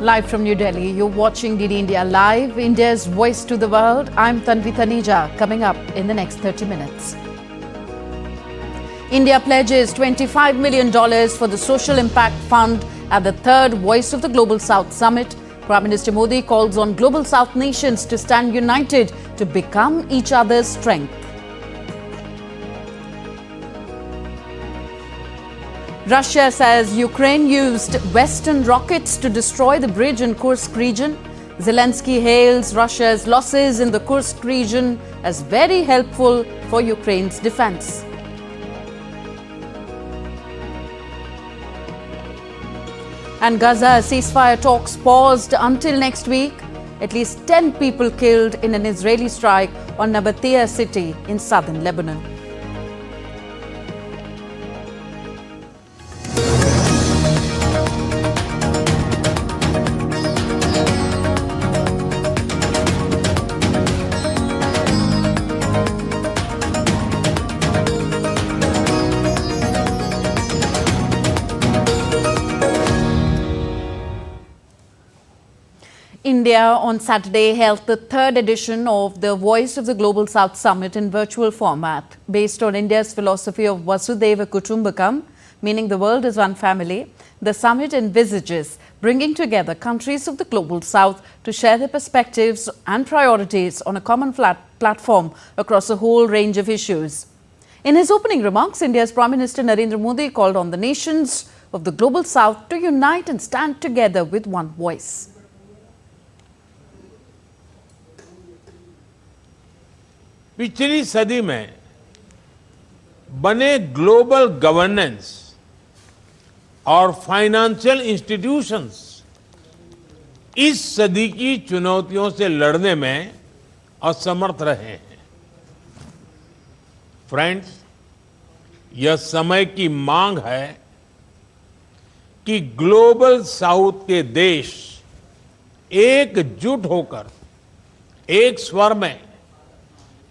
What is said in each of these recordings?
Live from New Delhi, you're watching DD India Live, India's voice to the world. I'm Tanvi Taneja, coming up in the next 30 minutes. India pledges $25 million for the Social Impact Fund at the third Voice of the Global South Summit. Prime Minister Modi calls on Global South nations to stand united to become each other's strength. Russia says Ukraine used Western rockets to destroy the bridge in Kursk region. Zelensky hails Russia's losses in the Kursk region as very helpful for Ukraine's defense. And Gaza ceasefire talks paused until next week. At least 10 people killed in an Israeli strike on Nabatea city in southern Lebanon. India on Saturday held the third edition of the Voice of the Global South Summit in virtual format. Based on India's philosophy of Vasudhaiva Kutumbakam, meaning the world is one family, the summit envisages bringing together countries of the Global South to share their perspectives and priorities on a common platform across a whole range of issues. In his opening remarks, India's Prime Minister Narendra Modi called on the nations of the Global South to unite and stand together with one voice. पिछली सदी में बने global governance और financial institutions इस सदी की चुनौतियों से लड़ने में असमर्थ रहे हैं। फ्रेंड्स, यह समय की मांग है कि ग्लोबल साउथ के देश एकजुट होकर एक स्वर में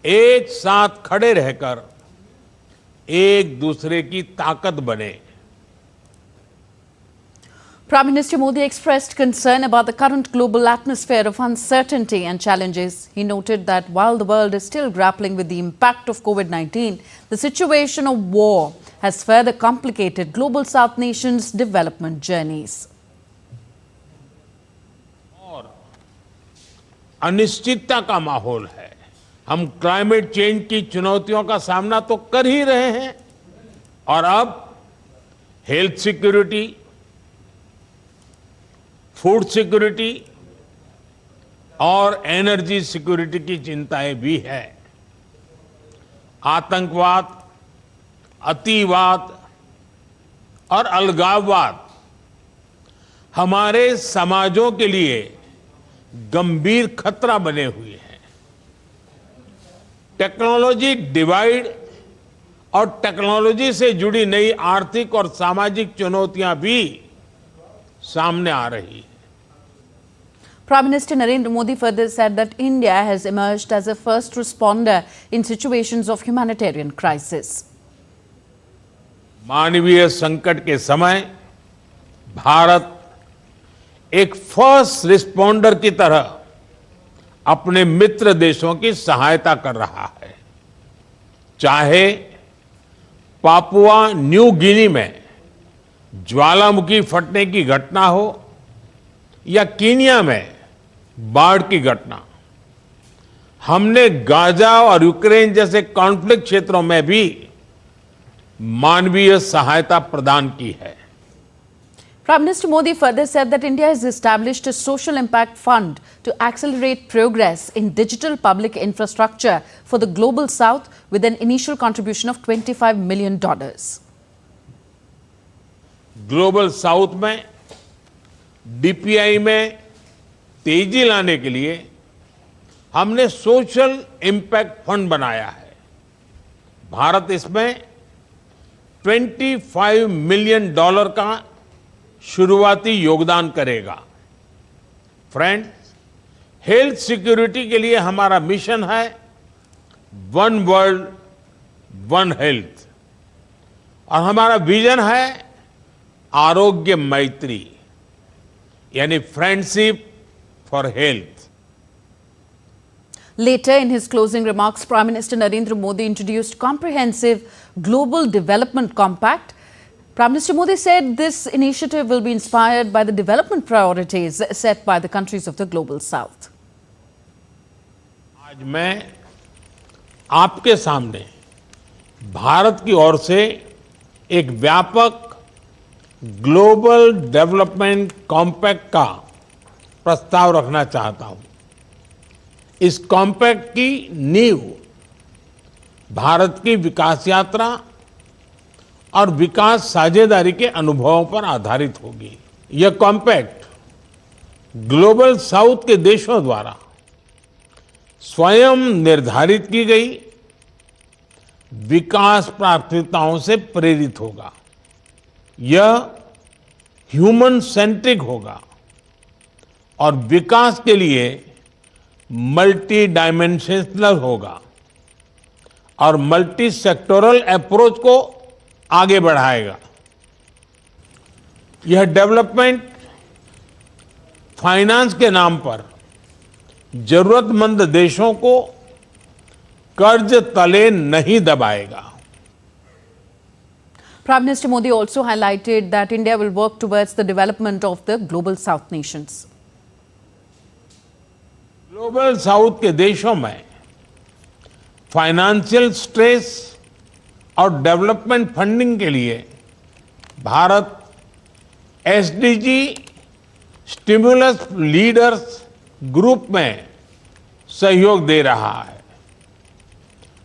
एक साथ खड़े रहकर एक दूसरे की ताकत बने। Prime Minister Modi expressed concern about the current global atmosphere of uncertainty and challenges. He noted that while the world is still grappling with the impact of COVID-19, the situation of war has further complicated Global South nations' development journeys. और अनिश्चितता का माहौल है। हम climate change की चुनौतियों का सामना तो कर ही रहे हैं और अब हेल्थ सिक्योरिटी, फूड सिक्योरिटी और एनर्जी सिक्योरिटी की चिंताएं भी है। आतंकवाद, अतिवाद और अलगाववाद हमारे समाजों के लिए गंभीर खतरा बने हुए हैं। टेक्नोलॉजी डिवाइड और टेक्नोलॉजी से जुड़ी नई आर्थिक और सामाजिक चुनौतियां भी सामने आ रही हैं। Prime Minister Narendra Modi further said that India has emerged as a first responder in situations of humanitarian crisis. मानवीय संकट के समय भारत एक फर्स्ट रिस्पॉन्डर की तरह अपने मित्र देशों की सहायता कर रहा है। चाहे पापुआ न्यू गिनी में ज्वालामुखी फटने की घटना हो या कीनिया में बाढ़ की घटना, हमने गाजा और यूक्रेन जैसे कॉन्फ्लिक्ट क्षेत्रों में भी मानवीय सहायता प्रदान की है। Prime Minister Modi further said that India has established a social impact fund to accelerate progress in digital public infrastructure for the Global South with an initial contribution of $25 million. Global south में DPI में तेजी लाने के लिए हमने social impact fund बनाया है। भारत इसमें $25 मिलियन का शुरुआती योगदान करेगा। फ्रेंड्स, हेल्थ सिक्योरिटी के लिए हमारा मिशन है वन वर्ल्ड वन हेल्थ और हमारा विजन है आरोग्य मैत्री। यानी friendship for health. Later, in his closing remarks, Prime Minister Narendra Modi introduced comprehensive Global Development Compact. Prime Minister Modi said this initiative will be inspired by the development priorities set by the countries of the Global South. आज मैं आपके सामने भारत की ओर से एक व्यापक global development compact का प्रस्ताव रखना चाहता हूं। इस कॉम्पैक्ट की नींव भारत की विकास यात्रा और विकास साझेदारी के अनुभवों पर आधारित होगी। यह कॉम्पैक्ट ग्लोबल साउथ के देशों द्वारा स्वयं निर्धारित की गई विकास प्राथमिकताओं से प्रेरित होगा। यह ह्यूमन सेंट्रिक होगा और विकास के लिए मल्टी डायमेंशनल होगा और मल्टी सेक्टोरल अप्रोच को आगे बढ़ाएगा। यह डेवलपमेंट फाइनेंस के नाम पर जरूरतमंद देशों को कर्ज तले नहीं दबाएगा। Prime Minister Modi also highlighted that India will work towards the development of the Global South nations. Global south के देशों में फाइनेंशियल स्ट्रेस और डेवलपमेंट फंडिंग के लिए Bharat SDG stimulus leaders group में सहयोग दे रहा है।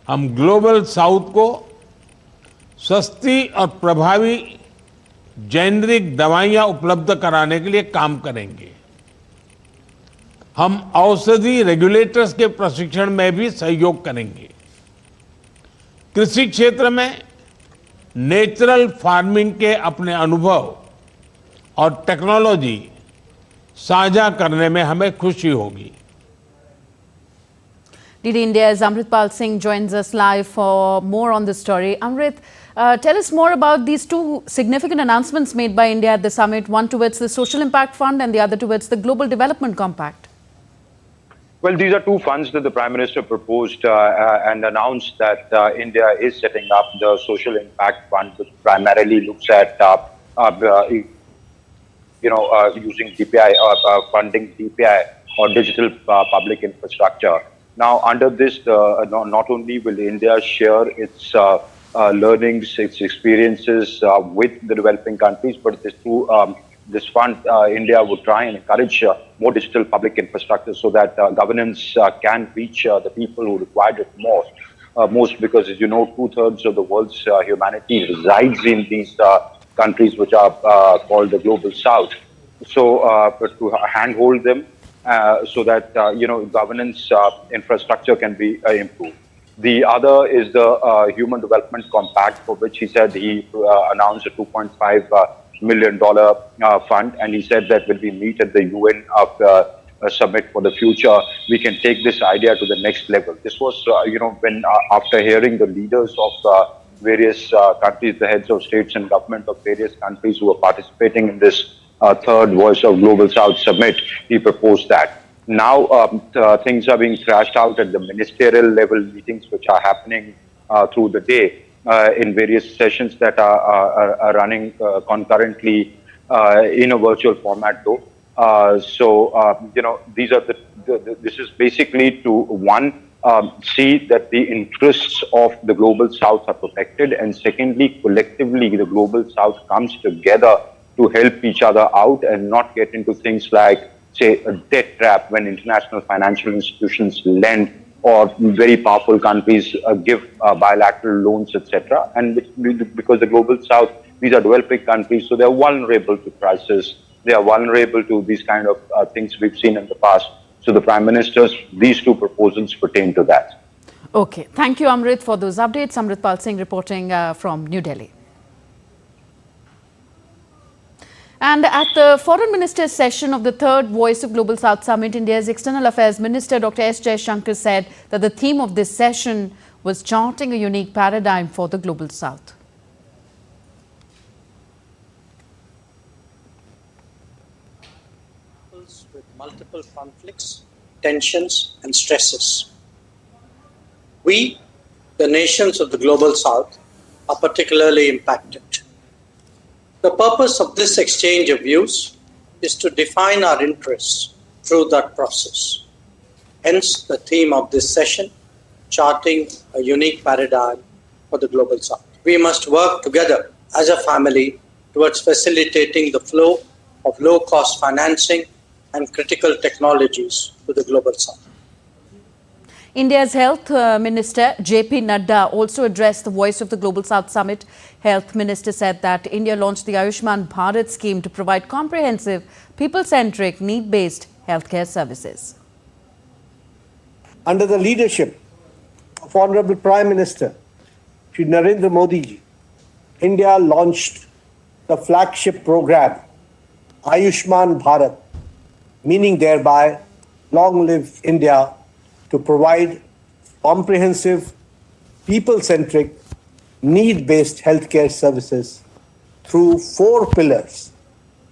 हम ग्लोबल साउथ को सस्ती और प्रभावी जेनरिक दवाइयां उपलब्ध कराने के लिए काम करेंगे। हम औषधि रेगुलेटर्स के प्रशिक्षण में भी सहयोग करेंगे। कृषि क्षेत्र में नेचुरल फार्मिंग के अपने अनुभव और टेक्नोलॉजी साझा करने में हमें खुशी होगी। DD India's Amritpal Singh joins us live for more on this story. Amrit, tell us more about these two significant announcements made by India at the summit, one towards the Social Impact Fund and the other towards the Global Development Compact. Well, these are two funds that the Prime Minister proposed and announced that India is setting up the Social Impact Fund, which primarily looks at, using DPI, funding DPI or digital public infrastructure. Now, under this, not only will India share its learnings, its experiences with the developing countries, but this fund, India would try and encourage more digital public infrastructure so that governance can reach the people who require it most, because, as you know, 2/3 of the world's humanity resides in these countries which are called the Global South. So, to handhold them so that, governance infrastructure can be improved. The other is the Human Development Compact, for which he said he announced a $2.5 million fund, and he said that when we meet at the UN summit for the future, we can take this idea to the next level. This was, when after hearing the leaders of various countries, the heads of states and government of various countries who are participating in this third Voice of Global South summit, he proposed that. Now things are being thrashed out at the ministerial level meetings, which are happening through the day in various sessions that are running concurrently in a virtual format, though. These are this is basically to see that the interests of the Global South are protected, and secondly, collectively, the Global South comes together to help each other out and not get into things like, say, a debt trap when international financial institutions lend or very powerful countries give bilateral loans, etc. And because the Global South, these are developing countries, so they're vulnerable to crisis. They are vulnerable to these kind of things we've seen in the past. So the Prime Minister's, these two proposals pertain to that. Okay. Thank you, Amrit, for those updates. Amritpal Singh reporting from New Delhi. And at the Foreign Ministers session of the third Voice of Global South Summit, India's External Affairs Minister Dr. S. Jaishankar said that the theme of this session was charting a unique paradigm for the Global South. grapples with multiple conflicts, tensions, and stresses. We, the nations of the Global South, are particularly impacted. The purpose of this exchange of views is to define our interests through that process. Hence, the theme of this session, charting a unique paradigm for the Global South. We must work together as a family towards facilitating the flow of low-cost financing and critical technologies to the Global South. India's Health Minister J.P. Nadda also addressed the Voice of the Global South Summit. Health Minister said that India launched the Ayushman Bharat scheme to provide comprehensive, people-centric, need-based healthcare services. Under the leadership of Honorable Prime Minister Shri Narendra Modi ji, India launched the flagship program Ayushman Bharat, meaning thereby Long Live India, to provide comprehensive, people-centric, need-based healthcare services through 4 pillars,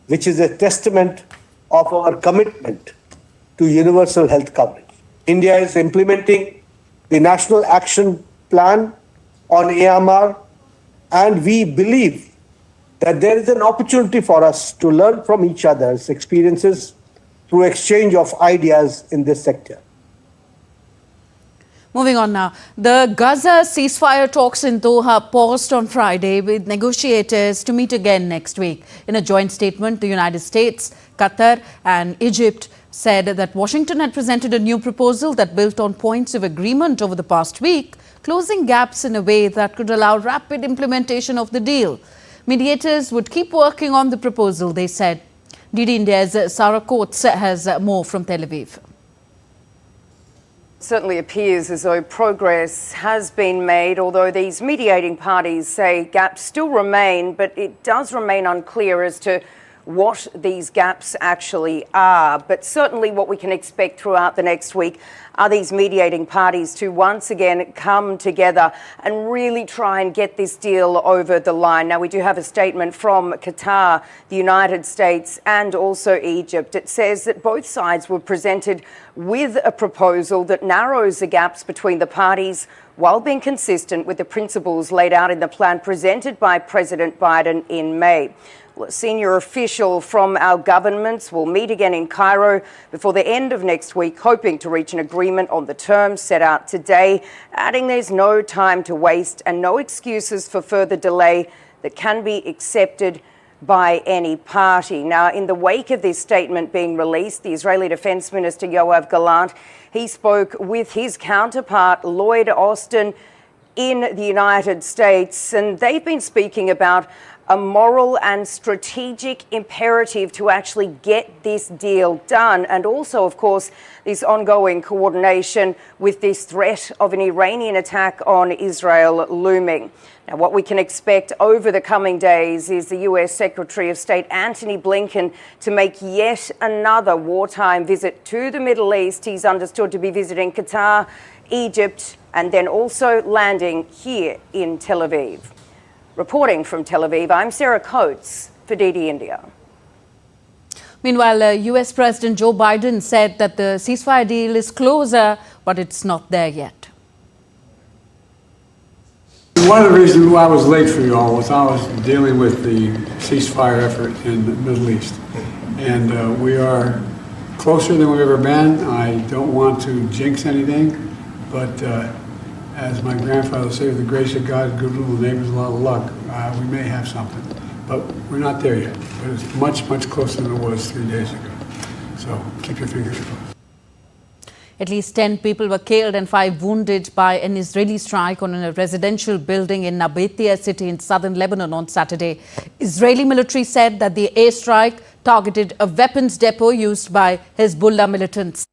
which is a testament of our commitment to universal health coverage. India is implementing the National Action Plan on AMR, and we believe that there is an opportunity for us to learn from each other's experiences through exchange of ideas in this sector. Moving on now, the Gaza ceasefire talks in Doha paused on Friday with negotiators to meet again next week. In a joint statement, the United States, Qatar and Egypt said that Washington had presented a new proposal that built on points of agreement over the past week, closing gaps in a way that could allow rapid implementation of the deal. Mediators would keep working on the proposal, they said. DD India's Sarah Coates has more from Tel Aviv. Certainly appears as though progress has been made, although these mediating parties say gaps still remain, but it does remain unclear as to what these gaps actually are. But certainly what we can expect throughout the next week are these mediating parties to once again come together and really try and get this deal over the line. Now, we do have a statement from Qatar, the United States and also Egypt. It says that both sides were presented with a proposal that narrows the gaps between the parties while being consistent with the principles laid out in the plan presented by President Biden in May. A senior official from our governments will meet again in Cairo before the end of next week, hoping to reach an agreement on the terms set out today, adding there's no time to waste and no excuses for further delay that can be accepted by any party. Now, in the wake of this statement being released, the Israeli Defense Minister Yoav Gallant, he spoke with his counterpart Lloyd Austin in the United States, and they've been speaking about a moral and strategic imperative to actually get this deal done. And also, of course, this ongoing coordination with this threat of an Iranian attack on Israel looming. Now, what we can expect over the coming days is the US Secretary of State Antony Blinken to make yet another wartime visit to the Middle East. He's understood to be visiting Qatar, Egypt, and then also landing here in Tel Aviv. Reporting from Tel Aviv, I'm Sarah Coates for DD India. Meanwhile, US President Joe Biden said that the ceasefire deal is closer, but it's not there yet. One of the reasons why I was late for you all was I was dealing with the ceasefire effort in the Middle East. And we are closer than we've ever been. I don't want to jinx anything, but as my grandfather said, with the grace of God, good little neighbors, a lot of luck, we may have something. But we're not there yet. But it's much, much closer than it was 3 days ago. So keep your fingers crossed. At least 10 people were killed and 5 wounded by an Israeli strike on a residential building in Nabatea city in southern Lebanon on Saturday. Israeli military said that the airstrike targeted a weapons depot used by Hezbollah militants.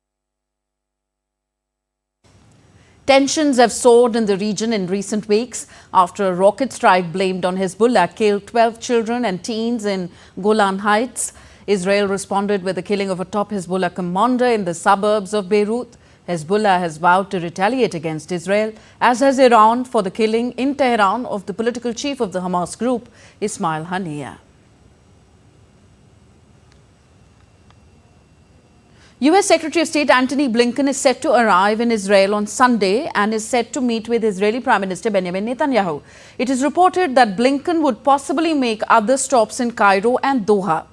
Tensions have soared in the region in recent weeks after a rocket strike blamed on Hezbollah killed 12 children and teens in Golan Heights. Israel responded with the killing of a top Hezbollah commander in the suburbs of Beirut. Hezbollah has vowed to retaliate against Israel, as has Iran, for the killing in Tehran of the political chief of the Hamas group, Ismail Haniyeh. US Secretary of State Antony Blinken is set to arrive in Israel on Sunday and is set to meet with Israeli Prime Minister Benjamin Netanyahu. It is reported that Blinken would possibly make other stops in Cairo and Doha.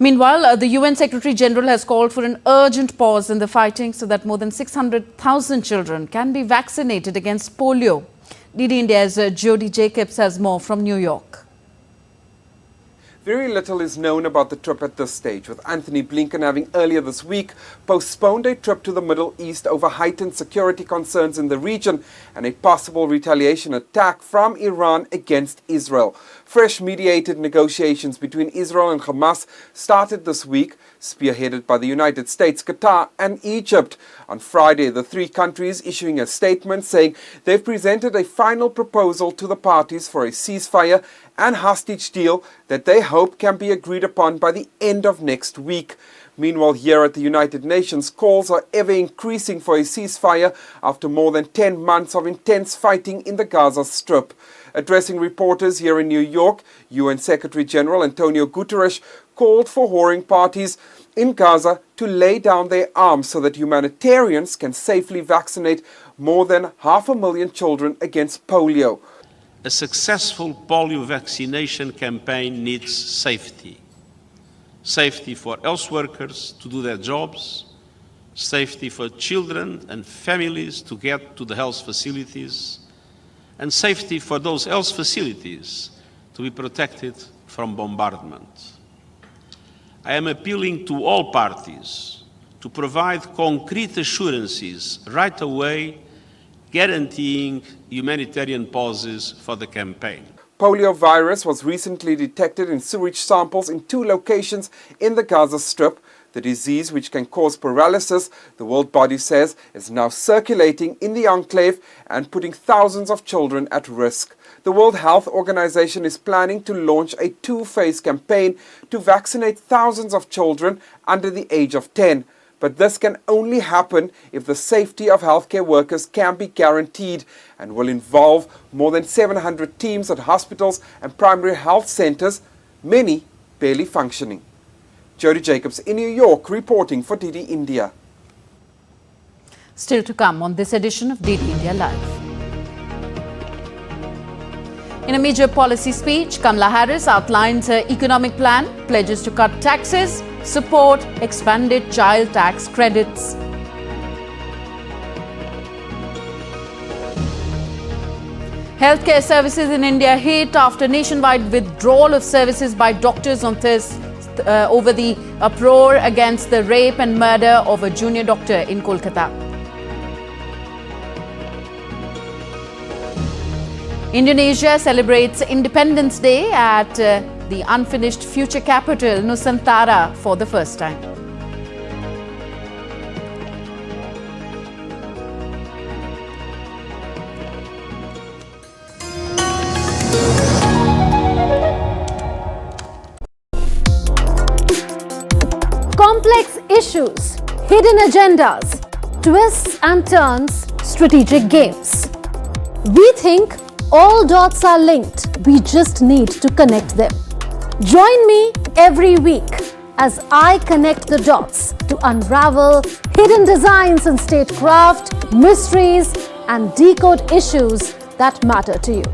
Meanwhile, the UN Secretary General has called for an urgent pause in the fighting so that more than 600,000 children can be vaccinated against polio. DD India's Jody Jacobs has more from New York. Very little is known about the trip at this stage, with Antony Blinken having earlier this week postponed a trip to the Middle East over heightened security concerns in the region and a possible retaliation attack from Iran against Israel. Fresh mediated negotiations between Israel and Hamas started this week, spearheaded by the United States, Qatar and Egypt. On Friday, the three countries issuing a statement saying they've presented a final proposal to the parties for a ceasefire and hostage deal that they hope can be agreed upon by the end of next week. Meanwhile, here at the United Nations, calls are ever increasing for a ceasefire after more than 10 months of intense fighting in the Gaza Strip. Addressing reporters here in New York, UN Secretary General Antonio Guterres called for warring parties in Gaza to lay down their arms so that humanitarians can safely vaccinate more than 500,000 children against polio. A successful polio vaccination campaign needs safety. Safety for health workers to do their jobs, safety for children and families to get to the health facilities, and safety for those health facilities to be protected from bombardment. I am appealing to all parties to provide concrete assurances right away, guaranteeing humanitarian pauses for the campaign. Polio virus was recently detected in sewage samples in 2 locations in the Gaza Strip. The disease, which can cause paralysis, the world body says, is now circulating in the enclave and putting thousands of children at risk. The World Health Organization is planning to launch a 2-phase campaign to vaccinate thousands of children under the age of 10. But this can only happen if the safety of healthcare workers can be guaranteed and will involve more than 700 teams at hospitals and primary health centers, many barely functioning. Jody Jacobs in New York reporting for DD India. Still to come on this edition of DD India Live. In a major policy speech, Kamala Harris outlines her economic plan, pledges to cut taxes, support expanded child tax credits. Healthcare services in India hit after nationwide withdrawal of services by doctors on Thursday over the uproar against the rape and murder of a junior doctor in Kolkata. Indonesia celebrates Independence Day at the unfinished future capital Nusantara for the first time. Complex issues, hidden agendas, twists and turns, strategic games. We think all dots are linked. We just need to connect them. Join me every week as I connect the dots to unravel hidden designs in statecraft, mysteries, and decode issues that matter to you.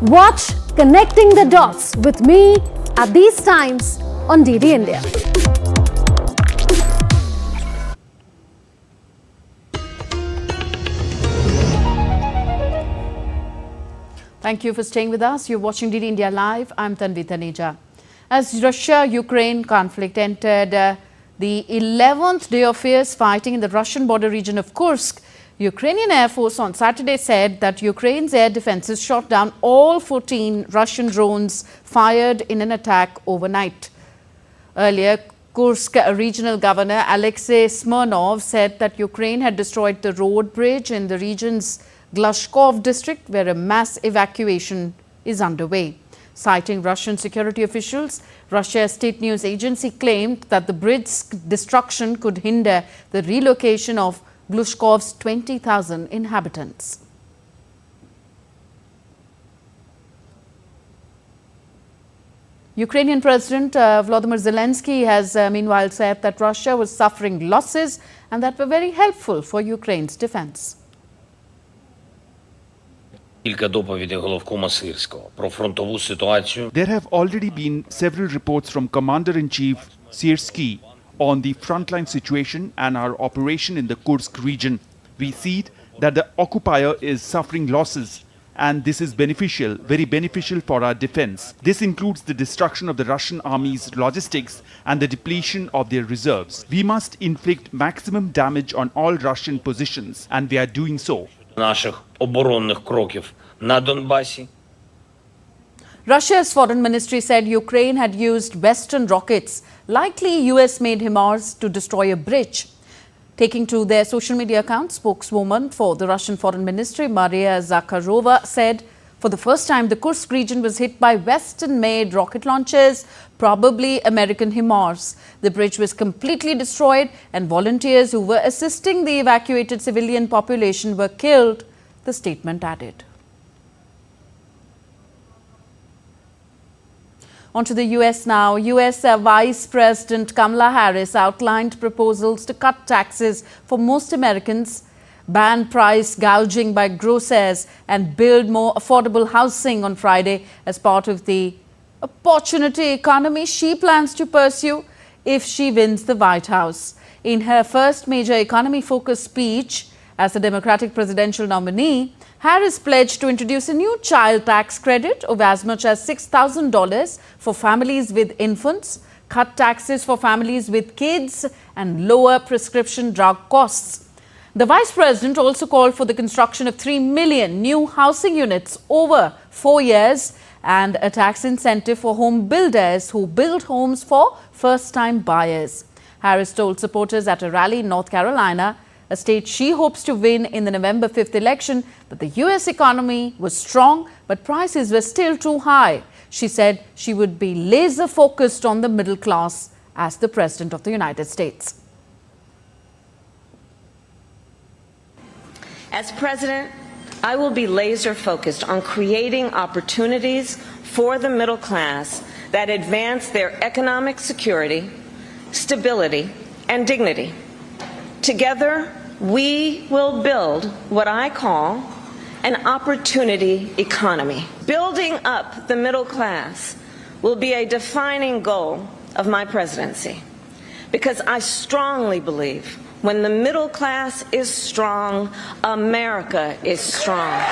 Watch Connecting the Dots with me at these times on DD India. Thank you for staying with us. You're watching DD India Live. I'm Tanvi Taneja. As Russia-Ukraine conflict entered the 11th day of fierce fighting in the Russian border region of Kursk, Ukrainian Air Force on Saturday said that Ukraine's air defenses shot down all 14 Russian drones fired in an attack overnight. Earlier, Kursk regional governor Alexei Smirnov said that Ukraine had destroyed the road bridge in the region's Glashkov district, where a mass evacuation is underway. Citing Russian security officials, Russia's state news agency claimed that the bridge's destruction could hinder the relocation of Glashkov's 20,000 inhabitants. Ukrainian President Volodymyr Zelensky has meanwhile said that Russia was suffering losses and that were very helpful for Ukraine's defense. There have already been several reports from Commander-in-Chief Syrskyi on the frontline situation and our operation in the Kursk region. We see that the occupier is suffering losses, and this is beneficial, very beneficial for our defense. This includes the destruction of the Russian army's logistics and the depletion of their reserves. We must inflict maximum damage on all Russian positions, and we are doing so. Russia's foreign ministry said Ukraine had used Western rockets, likely US-made HIMARS, to destroy a bridge. Taking to their social media account, spokeswoman for the Russian Foreign Ministry, Maria Zakharova, said for the first time the Kursk region was hit by Western-made rocket launchers, probably American HIMARS. The bridge was completely destroyed and volunteers who were assisting the evacuated civilian population were killed, the statement added. On to the US now. US Vice President Kamala Harris outlined proposals to cut taxes for most Americans, ban price gouging by grocers, and build more affordable housing on Friday as part of the opportunity economy she plans to pursue if she wins the White House. In her first major economy-focused speech as the Democratic presidential nominee, Harris pledged to introduce a new child tax credit of as much as $6,000 for families with infants, cut taxes for families with kids, and lower prescription drug costs. The vice president also called for the construction of 3 million new housing units over 4 years and a tax incentive for home builders who build homes for first-time buyers. Harris told supporters at a rally in North Carolina, a state she hopes to win in the November 5th election, that the US economy was strong, but prices were still too high. She said she would be laser focused on the middle class as the President of the United States. As President, I will be laser focused on creating opportunities for the middle class that advance their economic security, stability, and dignity. Together, we will build what I call an opportunity economy. Building up the middle class will be a defining goal of my presidency, because I strongly believe when the middle class is strong, America is strong.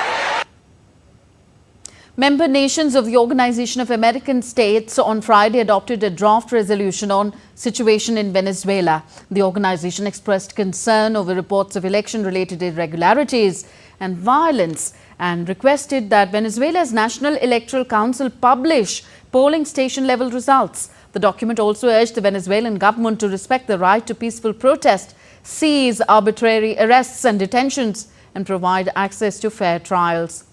Member nations of the Organization of American States on Friday adopted a draft resolution on situation in Venezuela. The organization expressed concern over reports of election-related irregularities and violence and requested that Venezuela's National Electoral Council publish polling station-level results. The document also urged the Venezuelan government to respect the right to peaceful protest, cease arbitrary arrests and detentions, and provide access to fair trials.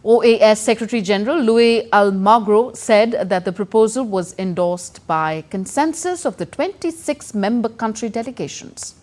OAS Secretary General Luis Almagro said that the proposal was endorsed by consensus of the 26 member country delegations.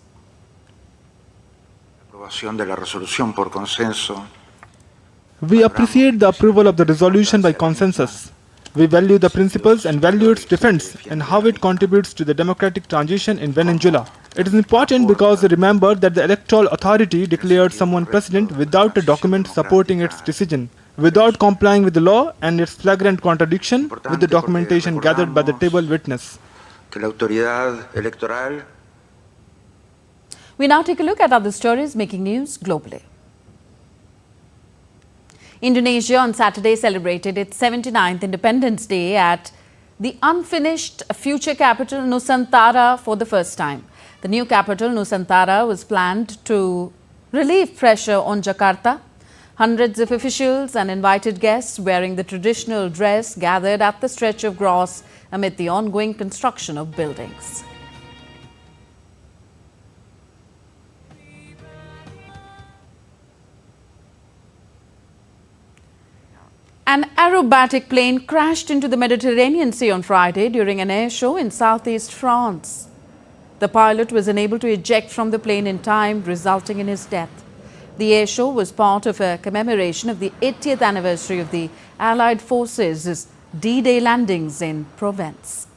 We appreciate the approval of the resolution by consensus. We value the principles and value its defense and how it contributes to the democratic transition in Venezuela. It is important because we remember that the electoral authority declared someone president without a document supporting its decision, without complying with the law, and its flagrant contradiction with the documentation gathered by the table witness. We now take a look at other stories making news globally. Indonesia on Saturday celebrated its 79th Independence Day at the unfinished future capital Nusantara for the first time. The new capital Nusantara was planned to relieve pressure on Jakarta. Hundreds of officials and invited guests wearing the traditional dress gathered at the stretch of grass amid the ongoing construction of buildings. An aerobatic plane crashed into the Mediterranean Sea on Friday during an air show in southeast France. The pilot was unable to eject from the plane in time, resulting in his death. The air show was part of a commemoration of the 80th anniversary of the Allied forces' D-Day landings in Provence.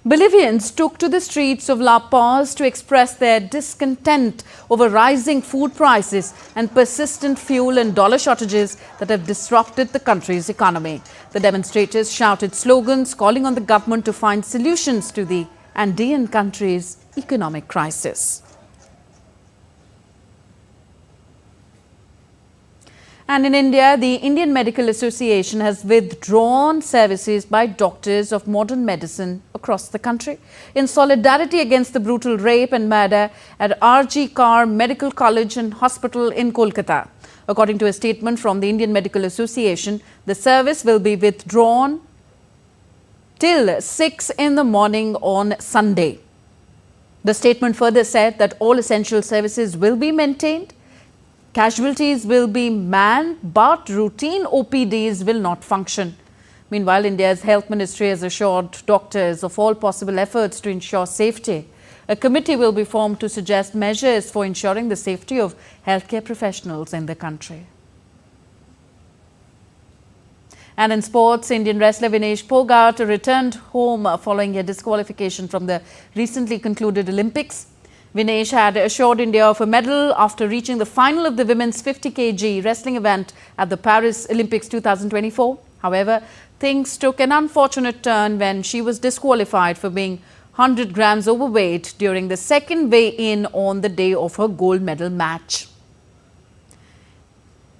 Bolivians took to the streets of La Paz to express their discontent over rising food prices and persistent fuel and dollar shortages that have disrupted the country's economy. The demonstrators shouted slogans calling on the government to find solutions to the Andean country's economic crisis. And in India, the Indian Medical Association has withdrawn services by doctors of modern medicine across the country in solidarity against the brutal rape and murder at R.G. Kar Medical College and Hospital in Kolkata. According to a statement from the Indian Medical Association, the service will be withdrawn till 6 in the morning on Sunday. The statement further said that all essential services will be maintained. Casualties will be manned, but routine OPDs will not function. Meanwhile, India's Health Ministry has assured doctors of all possible efforts to ensure safety. A committee will be formed to suggest measures for ensuring the safety of healthcare professionals in the country. And in sports, Indian wrestler Vinesh Phogat returned home following a disqualification from the recently concluded Olympics. Vinesh had assured India of a medal after reaching the final of the women's 50 kg wrestling event at the Paris Olympics 2024. However, things took an unfortunate turn when she was disqualified for being 100 grams overweight during the second weigh-in on the day of her gold medal match.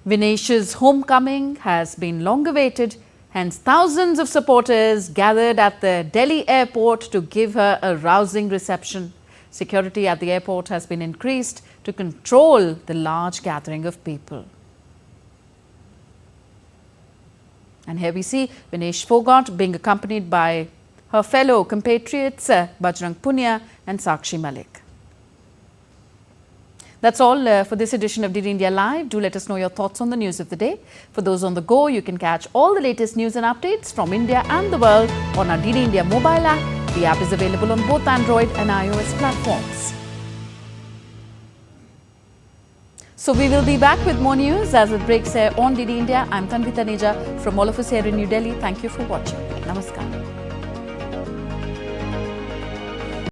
Vinesh's homecoming has been long awaited, hence thousands of supporters gathered at the Delhi airport to give her a rousing reception. Security at the airport has been increased to control the large gathering of people. And here we see Vinesh Phogat being accompanied by her fellow compatriots Bajrang Punia and Sakshi Malik. That's all for this edition of DD India Live. Do let us know your thoughts on the news of the day. For those on the go, you can catch all the latest news and updates from India and the world on our DD India mobile app. The app is available on both Android and iOS platforms. So we will be back with more news as it breaks here on DD India. I'm Tanvi Taneja from all of us here in New Delhi. Thank you for watching. Namaskar.